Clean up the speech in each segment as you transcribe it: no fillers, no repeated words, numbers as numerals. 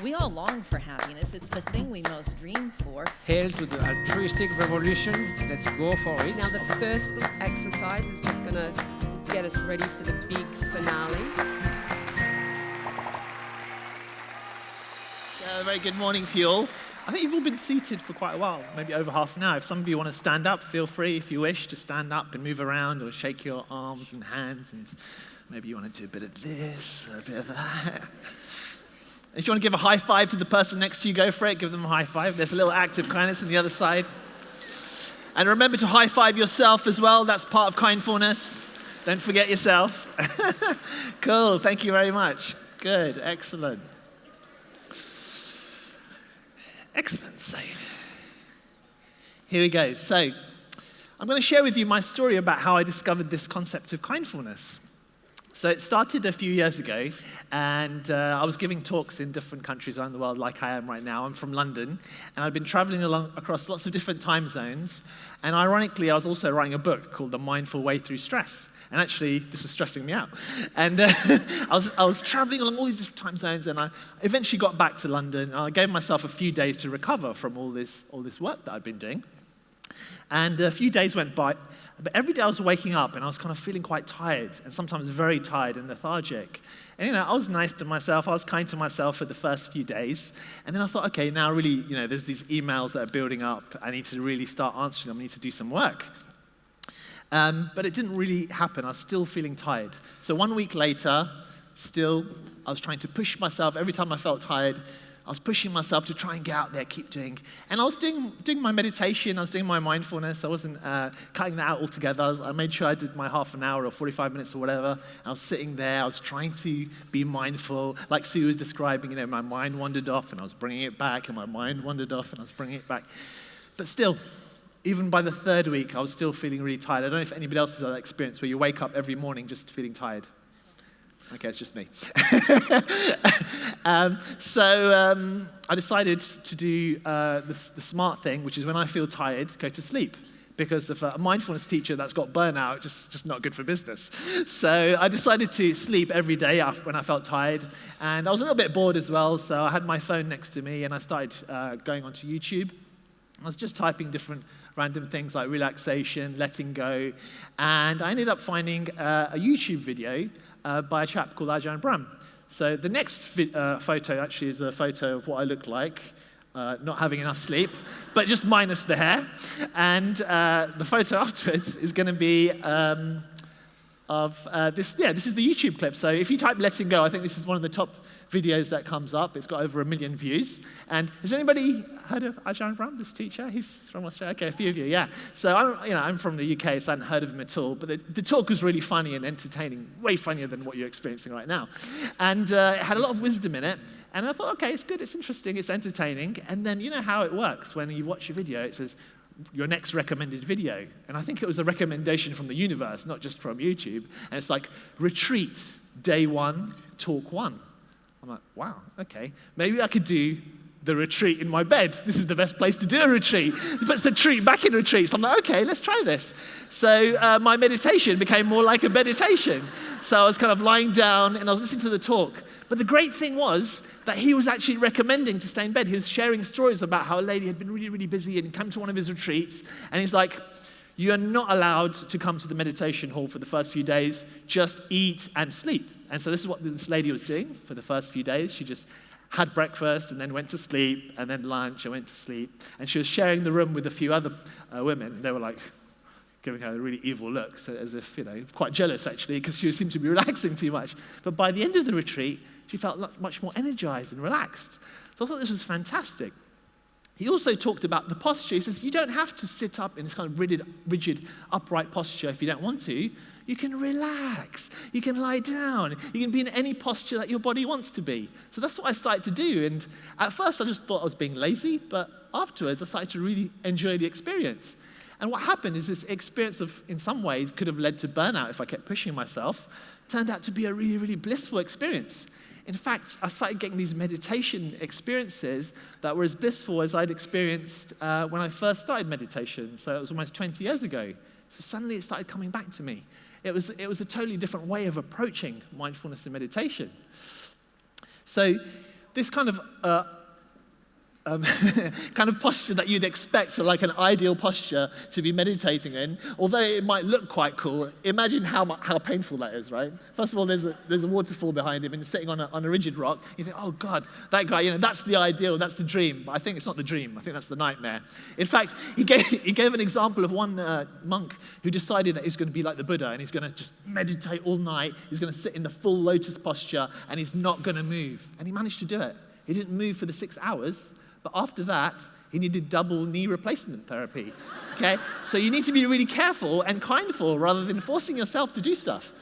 We all long for happiness. It's the thing we most dream for. Hail to the altruistic revolution. Let's go for it. Now the first exercise is just going to get us ready for the big finale. Very good morning to you all. I think you've all been seated for quite a while, maybe over half an hour. If some of you want to stand up, feel free, if you wish, to stand up and move around or shake your arms and hands, and maybe you want to do a bit of this or a bit of that. If you want to give a high five to the person next to you, go for it. Give them a high five. There's a little act of kindness on the other side. And remember to high five yourself as well. That's part of kindfulness. Don't forget yourself. Cool. Thank you very much. Good. Excellent. Excellent. So, here we go. So, I'm going to share with you my story about how I discovered this concept of kindfulness. So it started a few years ago, and I was giving talks in different countries around the world like I am right now. I'm from London, and I've been traveling across lots of different time zones. And ironically, I was also writing a book called The Mindful Way Through Stress. And actually, this was stressing me out. And I was traveling along all these different time zones, and I eventually got back to London. And I gave myself a few days to recover from all this work that I'd been doing. And a few days went by, but every day I was waking up and I was kind of feeling quite tired, and sometimes very tired and lethargic. And I was nice to myself, I was kind to myself for the first few days. And then I thought, okay, now really, there's these emails that are building up. I need to really start answering them, I need to do some work. But it didn't really happen. I was still feeling tired. So 1 week later, still, I was trying to push myself. Every time I felt tired, I was pushing myself to try and get out there, keep doing. And I was doing my meditation, I was doing my mindfulness. I wasn't cutting that out altogether. I made sure I did my half an hour or 45 minutes or whatever. I was sitting there, I was trying to be mindful. Like Sue was describing, my mind wandered off and I was bringing it back, and my mind wandered off and I was bringing it back. But still, even by the third week, I was still feeling really tired. I don't know if anybody else has had that experience where you wake up every morning just feeling tired. Okay, it's just me. So I decided to do the smart thing, which is when I feel tired, go to sleep. Because of a mindfulness teacher that's got burnout, just not good for business. So I decided to sleep every day when I felt tired. And I was a little bit bored as well, so I had my phone next to me and I started going onto YouTube. I was just typing different random things like relaxation, letting go, and I ended up finding a YouTube video by a chap called Ajahn Brahm. So the next photo actually is a photo of what I look like, not having enough sleep, but just minus the hair. And the photo afterwards is going to be of this. Yeah, this is the YouTube clip. So if you type letting go, I think this is one of the top videos that comes up. It's got over 1 million views. And has anybody heard of Ajahn Brahm, this teacher? He's from Australia. Okay, a few of you, yeah. So I'm from the UK, so I hadn't heard of him at all. But the talk was really funny and entertaining, way funnier than what you're experiencing right now. And it had a lot of wisdom in it. And I thought, okay, it's good, it's interesting, it's entertaining. And then you know how it works. When you watch a video, it says, your next recommended video. And I think it was a recommendation from the universe, not just from YouTube. And it's like, retreat, day 1, talk 1. I'm like, wow, okay. Maybe I could do the retreat in my bed. This is the best place to do a retreat. It puts the treat back in retreat. So I'm like, okay, let's try this. So my meditation became more like a meditation. So I was kind of lying down and I was listening to the talk. But the great thing was that he was actually recommending to stay in bed. He was sharing stories about how a lady had been really, really busy and come to one of his retreats. And he's like, you are not allowed to come to the meditation hall for the first few days. Just eat and sleep. And so this is what this lady was doing for the first few days. She just had breakfast and then went to sleep, and then lunch and went to sleep. And she was sharing the room with a few other women, and they were like giving her a really evil look, so as if, quite jealous actually, because she seemed to be relaxing too much. But by the end of the retreat, she felt much more energized and relaxed. So I thought this was fantastic. He also talked about the posture. He says, you don't have to sit up in this kind of rigid, upright posture if you don't want to. You can relax. You can lie down. You can be in any posture that your body wants to be. So that's what I started to do. And at first, I just thought I was being lazy. But afterwards, I started to really enjoy the experience. And what happened is this experience of, in some ways, could have led to burnout if I kept pushing myself, turned out to be a really, really blissful experience. In fact, I started getting these meditation experiences that were as blissful as I'd experienced when I first started meditation. So it was almost 20 years ago. So suddenly it started coming back to me. It was a totally different way of approaching mindfulness and meditation. So this kind of kind of posture that you'd expect, or like an ideal posture to be meditating in, although it might look quite cool, imagine how painful that is, right? First of all, there's a waterfall behind him and he's sitting on a rigid rock. You think, oh God, that guy, that's the ideal, that's the dream. But I think it's not the dream, I think that's the nightmare. In fact, he gave an example of one monk who decided that he's going to be like the Buddha and he's going to just meditate all night, he's going to sit in the full lotus posture and he's not going to move. And he managed to do it. He didn't move for the 6 hours, but after that, he needed double knee replacement therapy, okay? So you need to be really careful and kindful rather than forcing yourself to do stuff.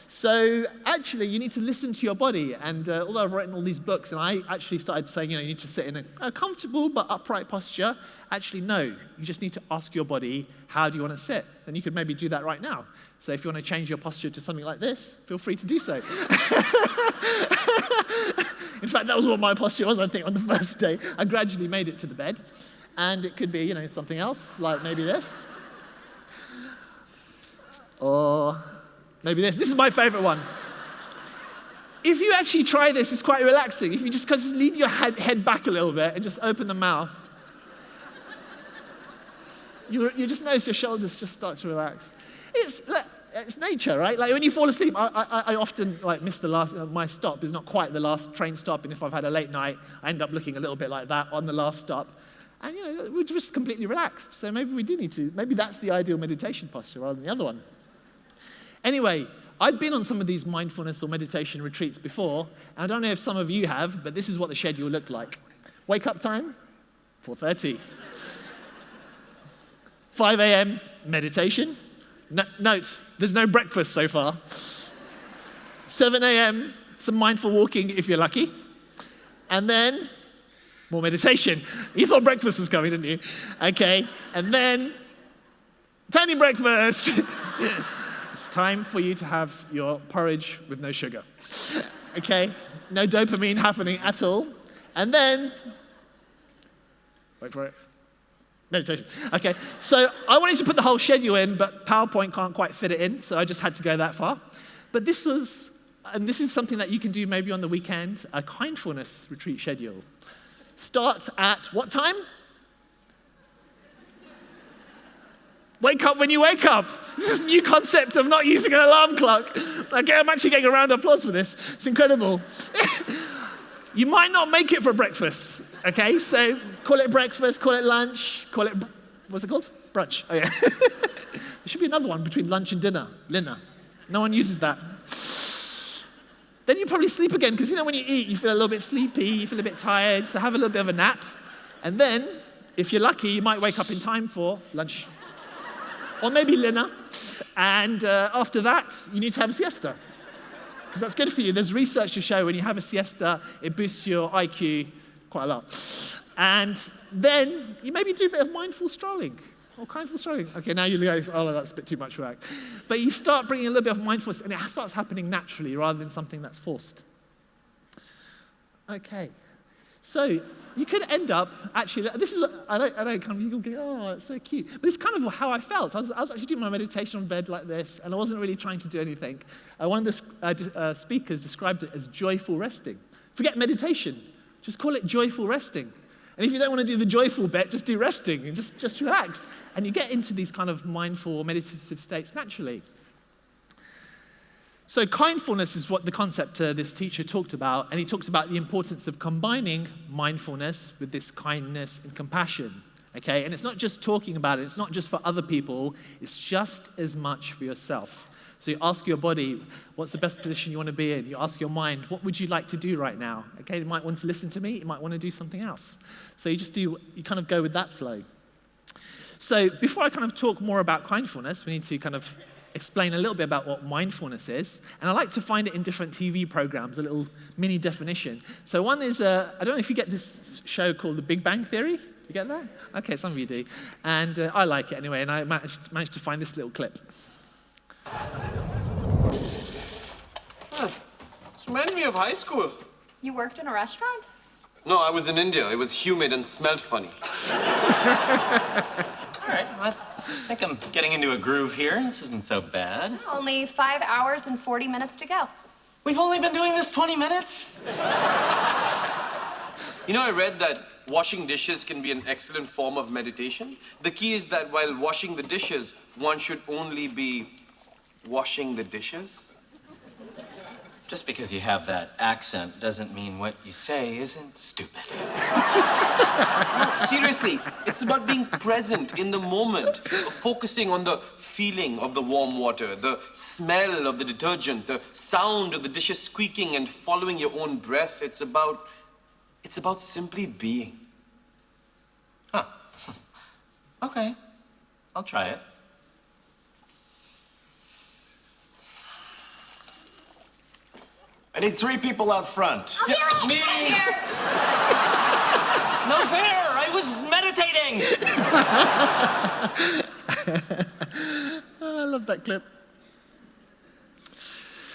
So actually, you need to listen to your body. And although I've written all these books, and I actually started saying, you need to sit in a comfortable but upright posture, actually, no. You just need to ask your body, how do you want to sit? And you could maybe do that right now. So if you want to change your posture to something like this, feel free to do so. In fact, that was what my posture was, I think, on the first day. I gradually made it to the bed. And it could be, something else, like maybe this. Or maybe this. This is my favorite one. If you actually try this, it's quite relaxing. If you just lean your head back a little bit and just open the mouth, you just notice your shoulders just start to relax. It's nature, right? Like when you fall asleep, I often miss the last, my stop is not quite the last train stop, and if I've had a late night, I end up looking a little bit like that on the last stop. And we're just completely relaxed. So maybe we do need to, maybe that's the ideal meditation posture rather than the other one. Anyway, I've been on some of these mindfulness or meditation retreats before, and I don't know if some of you have, but this is what the schedule looked like. Wake up time, 4:30. 5 a.m., meditation. Note, there's no breakfast so far. 7 a.m., some mindful walking if you're lucky. And then, more meditation. You thought breakfast was coming, didn't you? Okay, and then, tiny breakfast. It's time for you to have your porridge with no sugar. Okay, no dopamine happening at all. And then, wait for it. Meditation. Okay, so I wanted to put the whole schedule in, but PowerPoint can't quite fit it in, so I just had to go that far. But this is something that you can do maybe on the weekend, a kindfulness retreat schedule. Start at what time? Wake up when you wake up. This is a new concept of not using an alarm clock. Okay, I'm actually getting a round of applause for this. It's incredible. You might not make it for breakfast. Okay, so call it breakfast, call it lunch, call it, what's it called? Brunch. Oh yeah. There should be another one between lunch and dinner. No one uses that. Then you probably sleep again, because when you eat, you feel a little bit sleepy, you feel a bit tired, so have a little bit of a nap. And then, if you're lucky, you might wake up in time for lunch. Or maybe dinner. And after that, you need to have a siesta, because that's good for you. There's research to show when you have a siesta, it boosts your IQ quite a lot. And then you maybe do a bit of mindful strolling or kindful strolling. Okay, now you go, oh, that's a bit too much work. But you start bringing a little bit of mindfulness, and it starts happening naturally rather than something that's forced. Okay, so you could end up, actually, this is, I know you go, oh, it's so cute. But it's kind of how I felt. I was actually doing my meditation on bed like this, and I wasn't really trying to do anything. One of the speakers described it as joyful resting. Forget meditation. Just call it joyful resting. And if you don't want to do the joyful bit, just do resting and just relax. And you get into these kind of mindful or meditative states naturally. So kindfulness is what the concept this teacher talked about. And he talks about the importance of combining mindfulness with this kindness and compassion. Okay? And it's not just talking about it. It's not just for other people. It's just as much for yourself. So you ask your body, what's the best position you want to be in? You ask your mind, what would you like to do right now? Okay, you might want to listen to me, you might want to do something else. So you kind of go with that flow. So before I kind of talk more about kindfulness, we need to kind of explain a little bit about what mindfulness is. And I like to find it in different TV programs, a little mini definition. So one is, I don't know if you get this show called The Big Bang Theory. You get that? Okay, some of you do. And I like it anyway, and I managed to find this little clip. This reminds me of high school. You worked in a restaurant? No, I was in India. It was humid and smelled funny. All right, well, I think I'm getting into a groove here. This isn't so bad. Only 5 hours and 40 minutes to go. We've only been doing this 20 minutes? You know, I read that washing dishes can be an excellent form of meditation. The key is that while washing the dishes, one should only be washing the dishes. Just because you have that accent doesn't mean what you say isn't stupid. Seriously, it's about being present in the moment, focusing on the feeling of the warm water, the smell of the detergent, the sound of the dishes squeaking, and following your own breath. It's about simply being. Huh. Okay. I'll try it. I need 3 people out front. Me! No fair! I was meditating! I love that clip.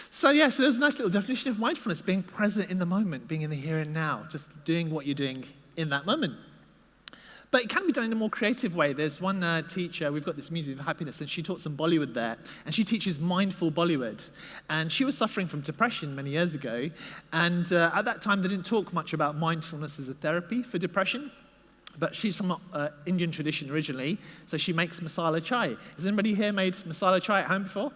So yes, there's a nice little definition of mindfulness, being present in the moment, being in the here and now, just doing what you're doing in that moment. But it can be done in a more creative way. There's one teacher, we've got this Music of Happiness, and she taught some Bollywood there, and she teaches mindful Bollywood. And she was suffering from depression many years ago, and at that time they didn't talk much about mindfulness as a therapy for depression. But she's from Indian tradition originally, so she makes masala chai. Has anybody here made masala chai at home before?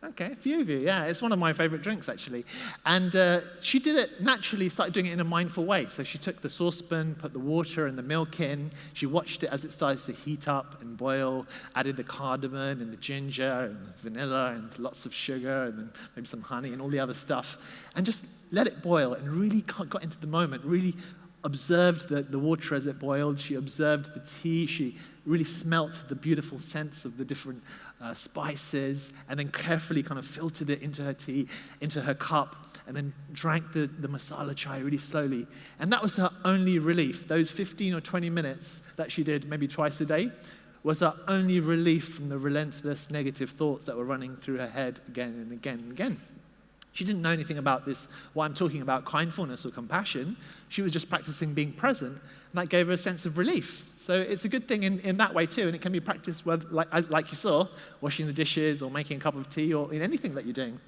Okay, a few of you, yeah. It's one of my favorite drinks, actually. And she did it naturally, started doing it in a mindful way. So she took the saucepan, put the water and the milk in. She watched it as it started to heat up and boil, added the cardamom and the ginger and the vanilla and lots of sugar and then maybe some honey and all the other stuff. And just let it boil and really got into the moment, really observed the water as it boiled. She observed the tea. She really smelt the beautiful scents of the different spices, and then carefully kind of filtered it into her tea, into her cup, and then drank the masala chai really slowly. And that was her only relief. Those 15 or 20 minutes that she did maybe twice a day was her only relief from the relentless negative thoughts that were running through her head again and again and again. She didn't know anything about this, what I'm talking about, kindfulness or compassion. She was just practicing being present, and that gave her a sense of relief. So it's a good thing in that way too, and it can be practiced like you saw, washing the dishes or making a cup of tea or in anything that you're doing.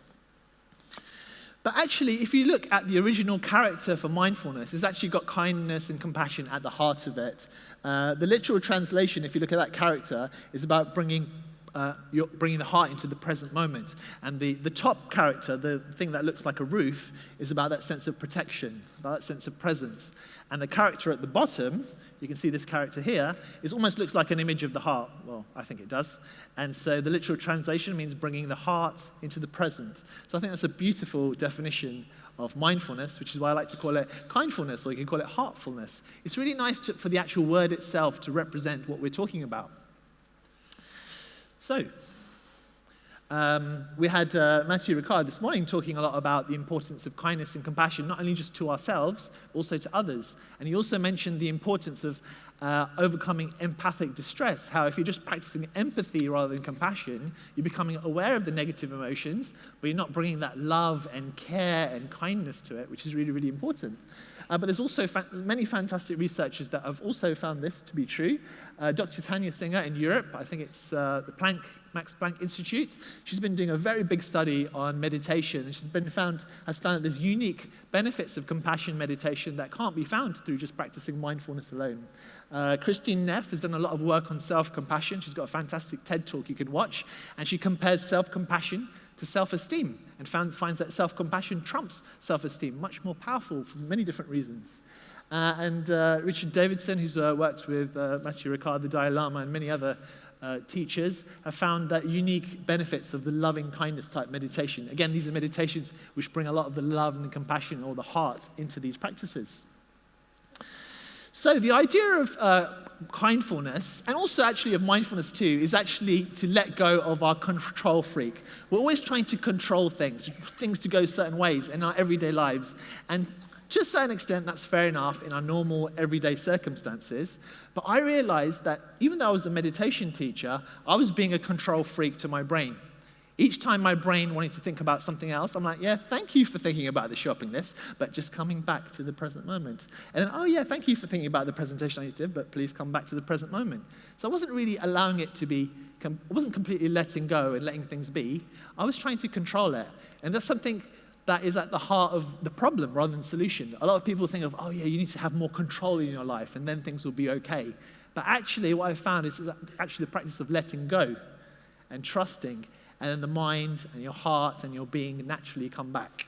But actually, if you look at the original character for mindfulness, it's actually got kindness and compassion at the heart of it. The literal translation, if you look at that character, is about bringing the heart into the present moment. And the top character, the thing that looks like a roof, is about that sense of protection, about that sense of presence. And the character at the bottom, you can see this character here, it almost looks like an image of the heart. Well, I think it does. And so the literal translation means bringing the heart into the present. So I think that's a beautiful definition of mindfulness, which is why I like to call it kindfulness, or you can call it heartfulness. It's really nice for the actual word itself to represent what we're talking about. So, we had Matthew Ricard this morning talking a lot about the importance of kindness and compassion, not only just to ourselves, but also to others. And he also mentioned the importance of overcoming empathic distress, how if you're just practicing empathy rather than compassion, you're becoming aware of the negative emotions, but you're not bringing that love and care and kindness to it, which is really, really important. But there's also many fantastic researchers that have also found this to be true. Dr. Tanya Singer in Europe, I think it's the Max Planck Institute, she's been doing a very big study on meditation, and she's has found that there's unique benefits of compassion meditation that can't be found through just practicing mindfulness alone. Christine Neff has done a lot of work on self-compassion. She's got a fantastic TED talk you can watch, and she compares self-compassion to self-esteem and finds that self-compassion trumps self-esteem, much more powerful for many different reasons. And Richard Davidson, who's worked with Matthew Ricard, the Dalai Lama, and many other teachers, have found that unique benefits of the loving kindness type meditation. Again, these are meditations which bring a lot of the love and the compassion or the heart into these practices. So the idea of kindfulness, and also actually of mindfulness too, is actually to let go of our control freak. We're always trying to control things to go certain ways in our everyday lives. And to a certain extent, that's fair enough in our normal everyday circumstances. But I realized that even though I was a meditation teacher, I was being a control freak to my brain. Each time my brain wanted to think about something else, I'm like, yeah, thank you for thinking about the shopping list, but just coming back to the present moment. And then, oh yeah, thank you for thinking about the presentation I did, but please come back to the present moment. So I wasn't really allowing it to be, I wasn't completely letting go and letting things be. I was trying to control it. And that's something that is at the heart of the problem rather than solution. A lot of people think of, oh yeah, you need to have more control in your life and then things will be okay. But actually what I've found is actually the practice of letting go and trusting, and then the mind and your heart and your being naturally come back.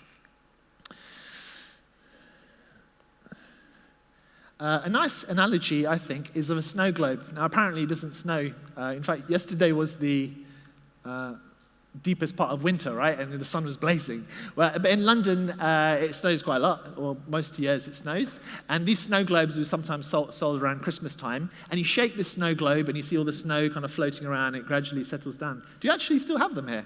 A nice analogy, I think, is of a snow globe. Now, apparently it doesn't snow. In fact, yesterday was the deepest part of winter, right? And the sun was blazing. Well, but in London, it snows quite a lot, or most years it snows. And these snow globes were sometimes sold around Christmas time. And you shake this snow globe, and you see all the snow kind of floating around, and it gradually settles down. Do you actually still have them here?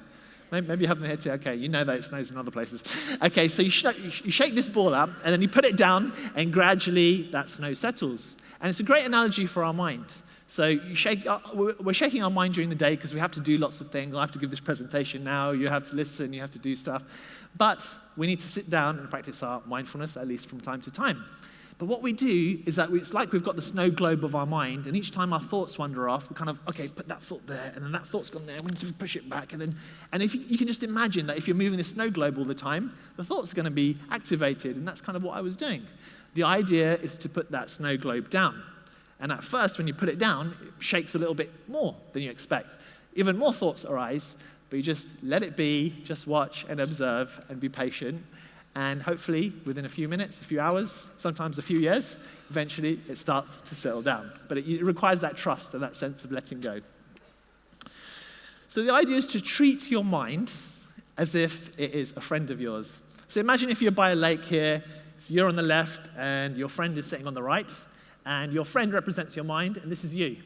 Maybe you have them here too. Okay, you know that it snows in other places. Okay, so you shake this ball up, and then you put it down, and gradually that snow settles. And it's a great analogy for our mind. So we're shaking our mind during the day because we have to do lots of things. I have to give this presentation now. You have to listen. You have to do stuff. But we need to sit down and practice our mindfulness, at least from time to time. But what we do is that it's like we've got the snow globe of our mind, and each time our thoughts wander off, we kind of, okay, put that thought there, and then that thought's gone there, we need to push it back, and if you can just imagine that if you're moving the snow globe all the time, the thoughts are going to be activated, and that's kind of what I was doing. The idea is to put that snow globe down. And at first, when you put it down, it shakes a little bit more than you expect. Even more thoughts arise, but you just let it be, just watch and observe and be patient. And hopefully, within a few minutes, a few hours, sometimes a few years, eventually it starts to settle down. But it requires that trust and that sense of letting go. So the idea is to treat your mind as if it is a friend of yours. So imagine if you're by a lake here, so you're on the left and your friend is sitting on the right, and your friend represents your mind, and this is you.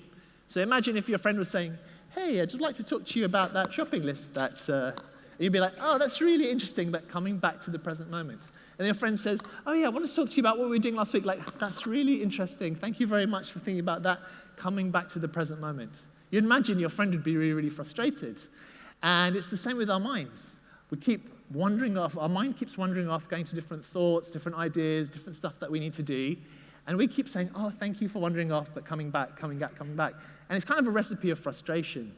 So imagine if your friend was saying, hey, I'd just like to talk to you about that shopping list that... you'd be like, oh, that's really interesting, but coming back to the present moment. And your friend says, oh yeah, I want to talk to you about what we were doing last week. Like, that's really interesting. Thank you very much for thinking about that. Coming back to the present moment. You'd imagine your friend would be really, really frustrated. And it's the same with our minds. We keep wandering off. Our mind keeps wandering off, going to different thoughts, different ideas, different stuff that we need to do. And we keep saying, oh, thank you for wandering off, but coming back, coming back, coming back. And it's kind of a recipe of frustration.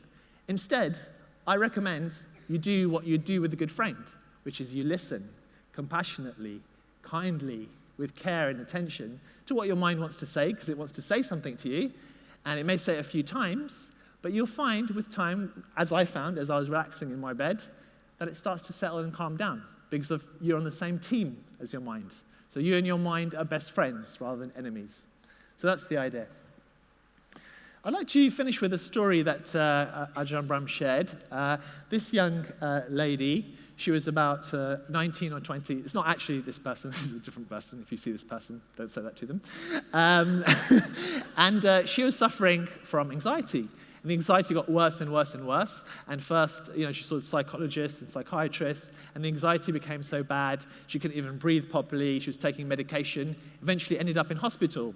Instead, I recommend you do what you do with a good friend, which is you listen compassionately, kindly, with care and attention to what your mind wants to say, because it wants to say something to you, and it may say it a few times, but you'll find with time, as I found as I was relaxing in my bed, that it starts to settle and calm down, because you're on the same team as your mind. So you and your mind are best friends rather than enemies. So that's the idea. I'd like to finish with a story that Ajahn Brahm shared. This young lady, she was about 19 or 20. It's not actually this person, this is a different person. If you see this person, don't say that to them. And she was suffering from anxiety. And the anxiety got worse and worse and worse. And first, she saw psychologists and psychiatrists, and the anxiety became so bad, she couldn't even breathe properly. She was taking medication, eventually ended up in hospital.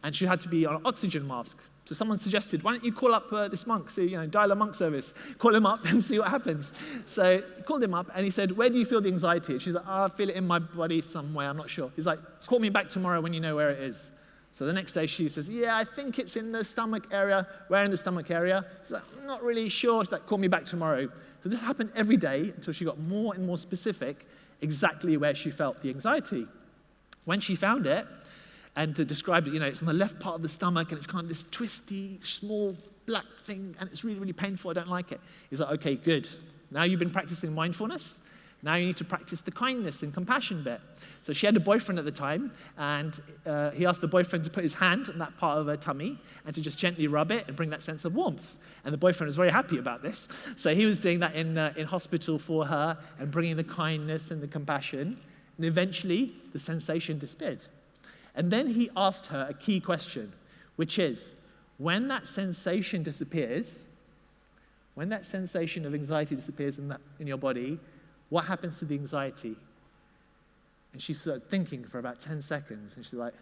And she had to be on an oxygen mask. So someone suggested, why don't you call up this monk, dial a monk service, call him up and see what happens. So he called him up and he said, where do you feel the anxiety? And she's like, I feel it in my body somewhere, I'm not sure. He's like, call me back tomorrow when you know where it is. So the next day she says, yeah, I think it's in the stomach area. Where in the stomach area? She's like, I'm not really sure. She's like, call me back tomorrow. So this happened every day until she got more and more specific exactly where she felt the anxiety. When she found it, and to describe it, it's on the left part of the stomach, and it's kind of this twisty, small, black thing, and it's really, really painful. I don't like it. He's like, okay, good. Now you've been practicing mindfulness. Now you need to practice the kindness and compassion bit. So she had a boyfriend at the time, and he asked the boyfriend to put his hand on that part of her tummy and to just gently rub it and bring that sense of warmth. And the boyfriend was very happy about this. So he was doing that in hospital for her and bringing the kindness and the compassion. And eventually, the sensation disappeared. And then he asked her a key question, which is, when that sensation disappears, when that sensation of anxiety disappears in your body, what happens to the anxiety? And she started thinking for about 10 seconds, and she's like,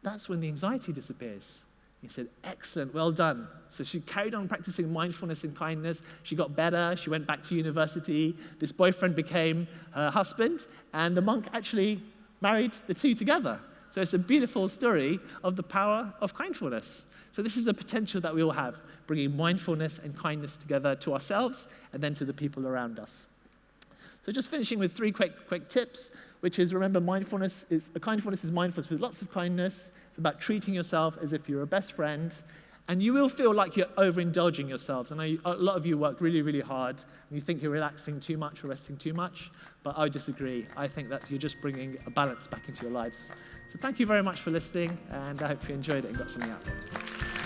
that's when the anxiety disappears. He said, excellent, well done. So she carried on practicing mindfulness and kindness. She got better. She went back to university. This boyfriend became her husband, and the monk actually married the two together. So it's a beautiful story of the power of kindfulness. So this is the potential that we all have, bringing mindfulness and kindness together to ourselves and then to the people around us. So just finishing with 3 quick tips, which is remember mindfulness is mindfulness with lots of kindness. It's about treating yourself as if you're a best friend. And you will feel like you're overindulging yourselves. I know a lot of you work really, really hard, and you think you're relaxing too much or resting too much, but I disagree. I think that you're just bringing a balance back into your lives. So thank you very much for listening, and I hope you enjoyed it and got something out of it.